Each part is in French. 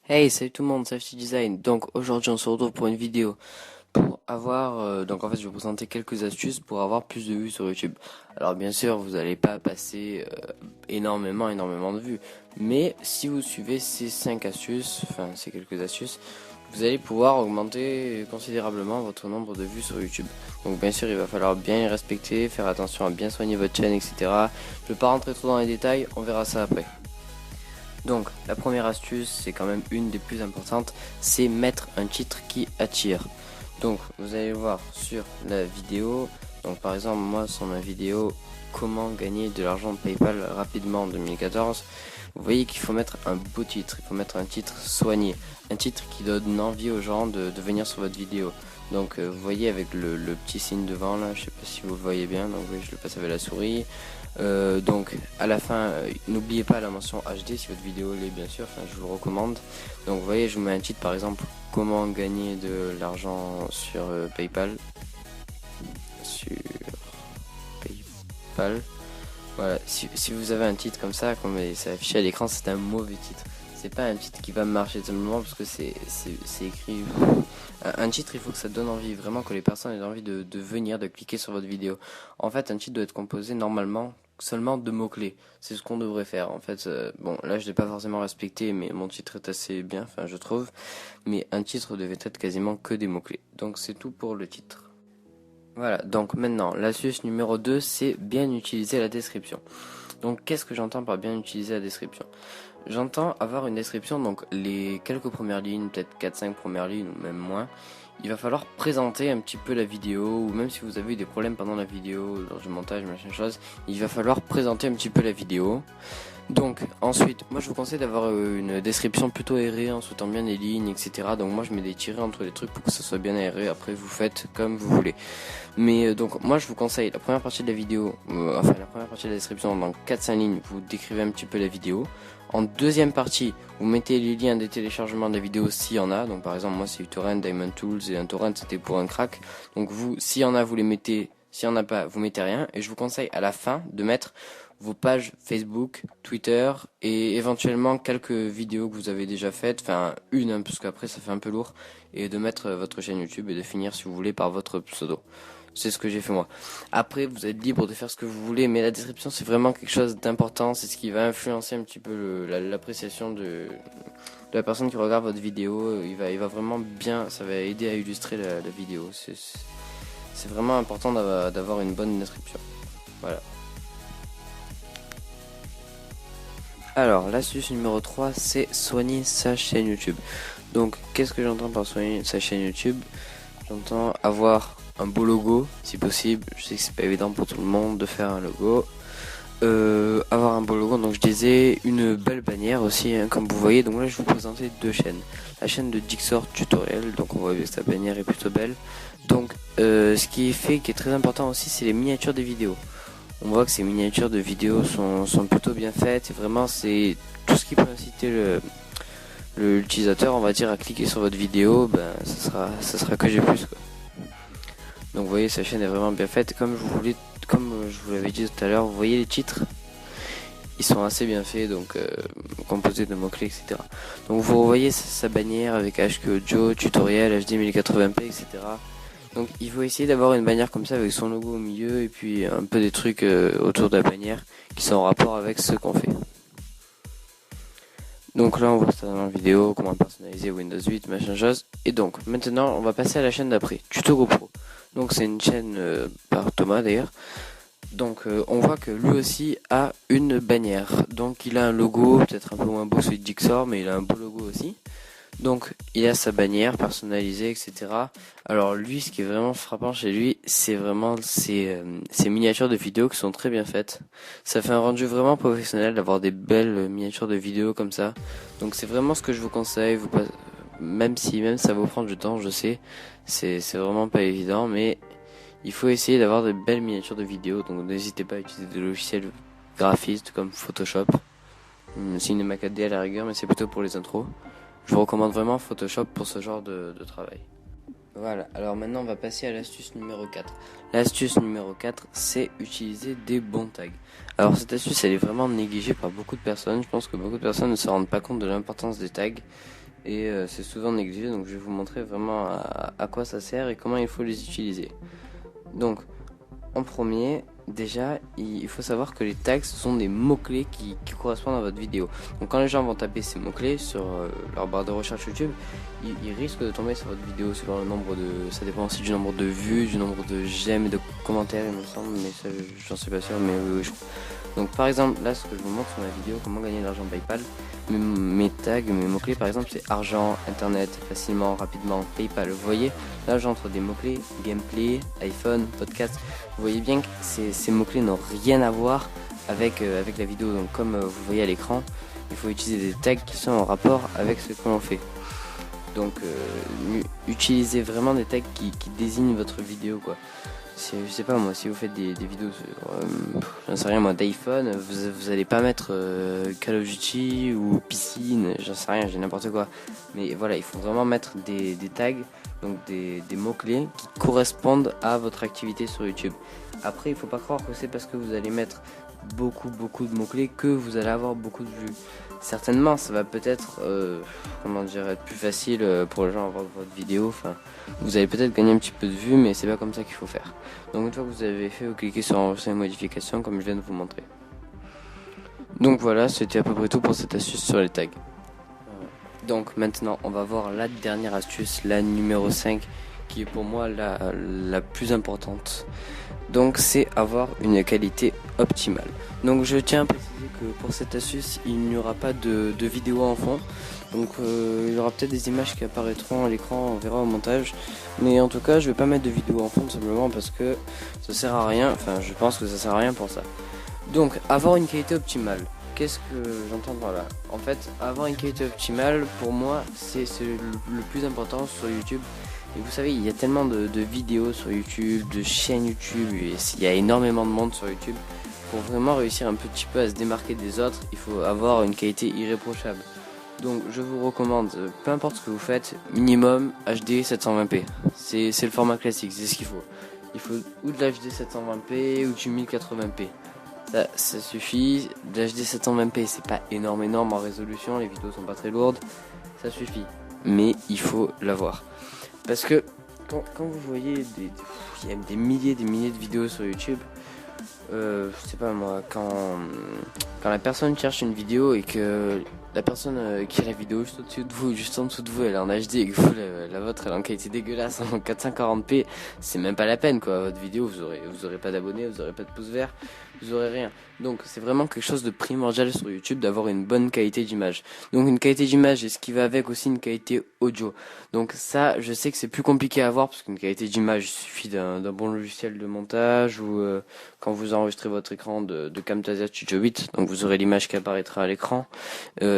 Hey, salut tout le monde, c'est FT Design. Donc aujourd'hui on se retrouve pour une vidéo pour avoir donc en fait je vais vous présenter quelques astuces pour avoir plus de vues sur YouTube. Alors bien sûr vous n'allez pas passer énormément de vues, mais si vous suivez ces 5 astuces, enfin ces quelques astuces, vous allez pouvoir augmenter considérablement votre nombre de vues sur YouTube. Donc bien sûr il va falloir bien les respecter, faire attention à bien soigner votre chaîne, etc. Je ne vais pas rentrer trop dans les détails, on verra ça après. Donc la première astuce, c'est quand même une des plus importantes, c'est mettre un titre qui attire. Donc vous allez voir sur la vidéo, donc par exemple moi sur ma vidéo comment gagner de l'argent de PayPal rapidement en 2014, vous voyez qu'il faut mettre un beau titre, il faut mettre un titre soigné, un titre qui donne envie aux gens de venir sur votre vidéo. Donc vous voyez avec le petit signe devant là, je sais pas si vous le voyez bien, donc oui, je le passe avec la souris. Donc à la fin, n'oubliez pas la mention HD si votre vidéo l'est bien sûr, enfin, je vous le recommande. Donc vous voyez, je vous mets un titre par exemple, comment gagner de l'argent sur PayPal. Sur PayPal. Voilà, si vous avez un titre comme ça, comme c'est affiché à l'écran, c'est un mauvais titre. C'est pas un titre qui va marcher simplement parce que c'est écrit. Un titre, il faut que ça donne envie, vraiment que les personnes aient envie de venir, de cliquer sur votre vidéo. En fait, un titre doit être composé normalement seulement de mots-clés. C'est ce qu'on devrait faire. En fait, bon, là je l'ai pas forcément respecté, mais mon titre est assez bien, enfin je trouve. Mais un titre devait être quasiment que des mots-clés. Donc c'est tout pour le titre. Voilà, donc maintenant, l'astuce numéro 2, c'est bien utiliser la description. Donc qu'est-ce que j'entends par bien utiliser la description? J'entends avoir une description, donc les quelques premières lignes, peut-être 4-5 premières lignes ou même moins. Il va falloir présenter un petit peu la vidéo, ou même si vous avez eu des problèmes pendant la vidéo, lors du montage, machin chose, il va falloir présenter un petit peu la vidéo. Donc ensuite, moi je vous conseille d'avoir une description plutôt aérée en sautant bien les lignes, etc. Donc moi je mets des tirets entre les trucs pour que ça soit bien aéré, après vous faites comme vous voulez. Mais donc moi je vous conseille la première partie de la vidéo, enfin la première partie de la description, dans 4-5 lignes, vous décrivez un petit peu la vidéo. En deuxième partie, vous mettez les liens des téléchargements de la vidéo s'il y en a. Donc par exemple moi c'est uTorrent, Diamond Tools et un torrent c'était pour un crack. Donc vous, s'il y en a vous les mettez, s'il y en a pas vous mettez rien. Et je vous conseille à la fin de mettre vos pages Facebook, Twitter et éventuellement quelques vidéos que vous avez déjà faites, enfin une hein, parce qu'après ça fait un peu lourd, et de mettre votre chaîne YouTube et de finir si vous voulez par votre pseudo. C'est ce que j'ai fait moi. Après vous êtes libre de faire ce que vous voulez, mais la description c'est vraiment quelque chose d'important, c'est ce qui va influencer un petit peu l'appréciation de la personne qui regarde votre vidéo. Il va vraiment bien, ça va aider à illustrer la vidéo. C'est vraiment important d'avoir une bonne description. Voilà. Alors, l'astuce numéro 3, c'est soigner sa chaîne YouTube. Donc, qu'est-ce que j'entends par soigner sa chaîne YouTube? J'entends avoir un beau logo, si possible. Je sais que c'est pas évident pour tout le monde de faire un logo. Avoir un beau logo, donc je disais une belle bannière aussi, hein, comme vous voyez. Donc là, je vais vous présenter deux chaînes. La chaîne de Jigsaw Tutorial, donc on voit que sa bannière est plutôt belle. Donc, ce qui est très important aussi, c'est les miniatures des vidéos. On voit que ces miniatures de vidéos sont plutôt bien faites, et vraiment c'est tout ce qui peut inciter l'utilisateur, on va dire, à cliquer sur votre vidéo, ben ça sera que j'ai plus quoi. Donc vous voyez, sa chaîne est vraiment bien faite, comme je vous l'avais dit tout à l'heure, vous voyez les titres, ils sont assez bien faits, donc composés de mots-clés, etc. Donc vous voyez sa bannière avec HQ Audio, tutoriel, HD 1080p, etc. Donc il faut essayer d'avoir une bannière comme ça avec son logo au milieu et puis un peu des trucs autour de la bannière qui sont en rapport avec ce qu'on fait. Donc là on voit ça dans la vidéo, comment personnaliser Windows 8, machin chose. Et donc maintenant on va passer à la chaîne d'après, Tuto GoPro. Donc c'est une chaîne par Thomas d'ailleurs. Donc on voit que lui aussi a une bannière. Donc il a un logo, peut-être un peu moins beau celui de Jigsaw, mais il a un beau logo aussi. Donc il a sa bannière personnalisée, etc. Alors lui, ce qui est vraiment frappant chez lui, c'est vraiment ces miniatures de vidéos qui sont très bien faites. Ça fait un rendu vraiment professionnel d'avoir des belles miniatures de vidéos comme ça. Donc c'est vraiment ce que je vous conseille. Même ça va vous prendre du temps, je sais, c'est vraiment pas évident, mais il faut essayer d'avoir de belles miniatures de vidéos. Donc n'hésitez pas à utiliser des logiciels graphistes comme Photoshop. Cinema 4D à la rigueur, mais c'est plutôt pour les intros. Je vous recommande vraiment Photoshop pour ce genre de travail. Voilà, alors maintenant on va passer à l'astuce numéro 4. L'astuce numéro 4, c'est utiliser des bons tags. Alors cette astuce, elle est vraiment négligée par beaucoup de personnes. Je pense que beaucoup de personnes ne se rendent pas compte de l'importance des tags. Et c'est souvent négligé, donc je vais vous montrer vraiment à quoi ça sert et comment il faut les utiliser. Donc, en premier, déjà, il faut savoir que les tags, ce sont des mots-clés qui correspondent à votre vidéo. Donc quand les gens vont taper ces mots-clés sur leur barre de recherche YouTube, ils risquent de tomber sur votre vidéo selon le nombre de... Ça dépend aussi du nombre de vues, du nombre de j'aime et de commentaires, il me semble, mais ça, j'en suis pas sûr, mais oui, je crois. Donc par exemple, là, ce que je vous montre sur ma vidéo, comment gagner de l'argent PayPal, mes tags, mes mots-clés, par exemple, c'est argent, internet, facilement, rapidement, PayPal. Vous voyez, là, j'entre des mots-clés, gameplay, iPhone, podcast. Vous voyez bien que ces mots-clés n'ont rien à voir avec la vidéo. Donc comme vous voyez à l'écran, il faut utiliser des tags qui sont en rapport avec ce que l'on fait. Donc utilisez vraiment des tags qui désignent votre vidéo, quoi. Je sais pas moi, si vous faites des vidéos sur, j'en sais rien moi, d'iPhone, vous allez pas mettre Call of Duty ou piscine, j'en sais rien, j'ai n'importe quoi. Mais voilà, il faut vraiment mettre des tags, donc des mots-clés qui correspondent à votre activité sur YouTube. Après, il faut pas croire que c'est parce que vous allez mettre beaucoup de mots-clés que vous allez avoir beaucoup de vues. Certainement, ça va peut-être, être plus facile pour les gens à voir votre vidéo. Enfin, vous allez peut-être gagner un petit peu de vues, mais c'est pas comme ça qu'il faut faire. Donc une fois que vous avez fait, vous cliquez sur enregistrer les modifications, comme je viens de vous montrer. Donc voilà, c'était à peu près tout pour cette astuce sur les tags. Donc maintenant, on va voir la dernière astuce, la numéro 5, qui est pour moi la plus importante. Donc c'est avoir une qualité optimale. Donc je tiens à préciser que pour cette astuce, il n'y aura pas de vidéo en fond. Donc il y aura peut-être des images qui apparaîtront à l'écran, on verra au montage. Mais en tout cas, je vais pas mettre de vidéo en fond tout simplement parce que ça sert à rien. Enfin, je pense que ça sert à rien pour ça. Donc avoir une qualité optimale. Qu'est-ce que j'entends par là? En fait, avoir une qualité optimale, pour moi, c'est le plus important sur YouTube. Et vous savez, il y a tellement de vidéos sur YouTube, de chaînes YouTube, et il y a énormément de monde sur YouTube. Pour vraiment réussir un petit peu à se démarquer des autres, il faut avoir une qualité irréprochable. Donc je vous recommande, peu importe ce que vous faites, minimum HD 720p. C'est le format classique, c'est ce qu'il faut. Il faut ou de l'HD 720p ou du 1080p. Ça suffit. De l'HD 720p, c'est pas énorme en résolution, les vidéos sont pas très lourdes. Ça suffit. Mais il faut l'avoir. Parce que quand vous voyez il y a des milliers de vidéos sur YouTube, je sais pas moi, quand la personne cherche une vidéo et que la personne qui a la vidéo juste au-dessus de vous, juste en dessous de vous, elle est en HD et que vous, la vôtre, elle est en qualité dégueulasse en 440p, c'est même pas la peine quoi. Votre vidéo, vous aurez pas d'abonnés, vous aurez pas de pouces verts, vous aurez rien. Donc c'est vraiment quelque chose de primordial sur YouTube d'avoir une bonne qualité d'image. Donc une qualité d'image et ce qui va avec aussi une qualité audio. Donc ça, je sais que c'est plus compliqué à avoir parce qu'une qualité d'image, il suffit d'un bon logiciel de montage ou quand vous enregistrez votre écran de Camtasia Studio 8, donc vous aurez l'image qui apparaîtra à l'écran.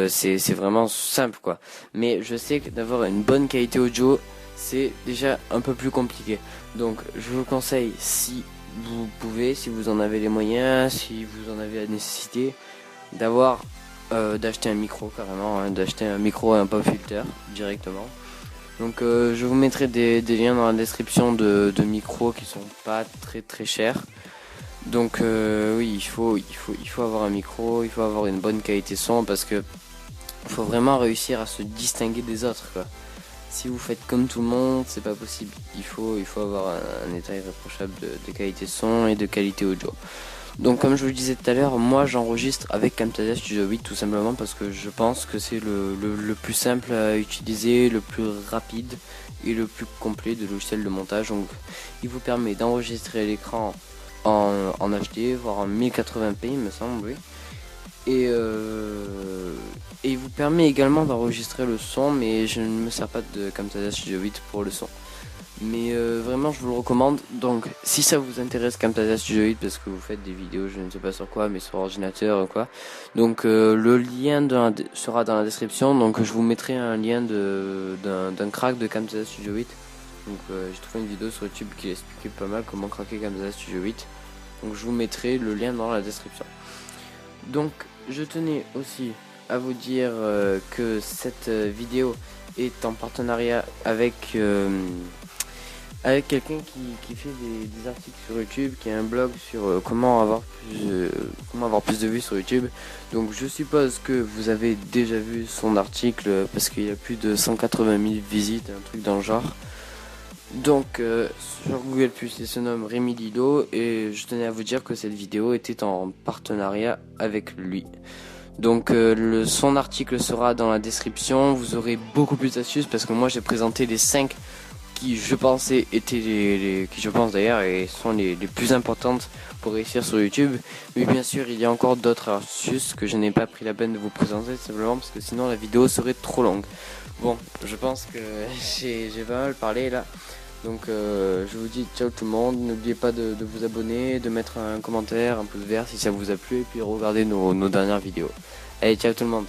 C'est vraiment simple quoi. Mais je sais que d'avoir une bonne qualité audio, c'est déjà un peu plus compliqué. Donc je vous conseille, si vous pouvez, si vous en avez les moyens, si vous en avez la nécessité, d'acheter un micro carrément, d'acheter un micro et un pop filter directement. Donc je vous mettrai des liens dans la description de micros qui sont pas très chers. Donc oui, il faut avoir un micro, il faut avoir une bonne qualité son parce que il faut vraiment réussir à se distinguer des autres quoi. Si vous faites comme tout le monde, c'est pas possible. Il faut avoir un état irréprochable de qualité son et de qualité audio. Donc comme je vous le disais tout à l'heure, moi j'enregistre avec Camtasia Studio 8 tout simplement parce que je pense que c'est le plus simple à utiliser, le plus rapide et le plus complet de logiciel de montage. Donc il vous permet d'enregistrer l'écran en HD, voire en 1080p il me semble, oui. Et il vous permet également d'enregistrer le son, mais je ne me sers pas de Camtasia Studio 8 pour le son. Mais vraiment je vous le recommande. Donc si ça vous intéresse Camtasia Studio 8 parce que vous faites des vidéos, je ne sais pas sur quoi, mais sur ordinateur ou quoi. Donc le lien sera dans la description. Donc je vous mettrai un lien d'un crack de Camtasia Studio 8. Donc j'ai trouvé une vidéo sur YouTube qui expliquait pas mal comment craquer Camtasia Studio 8. Donc je vous mettrai le lien dans la description. Donc je tenais aussi à vous dire que cette vidéo est en partenariat avec quelqu'un qui fait des articles sur YouTube, qui a un blog sur comment avoir plus de vues sur YouTube. Donc je suppose que vous avez déjà vu son article parce qu'il y a plus de 180 000 visites, un truc dans le genre. Donc sur Google+, il se nomme Rémi Lido et je tenais à vous dire que cette vidéo était en partenariat avec lui. Donc son article sera dans la description, vous aurez beaucoup plus d'astuces parce que moi j'ai présenté les 5 qui je pensais étaient qui je pense d'ailleurs et sont les plus importantes pour réussir sur YouTube. Mais bien sûr il y a encore d'autres astuces que je n'ai pas pris la peine de vous présenter simplement parce que sinon la vidéo serait trop longue. Bon, je pense que j'ai pas mal parlé là. Donc je vous dis ciao tout le monde, n'oubliez pas de vous abonner, de mettre un commentaire, un pouce vert si ça vous a plu et puis regardez nos dernières vidéos. Allez ciao tout le monde.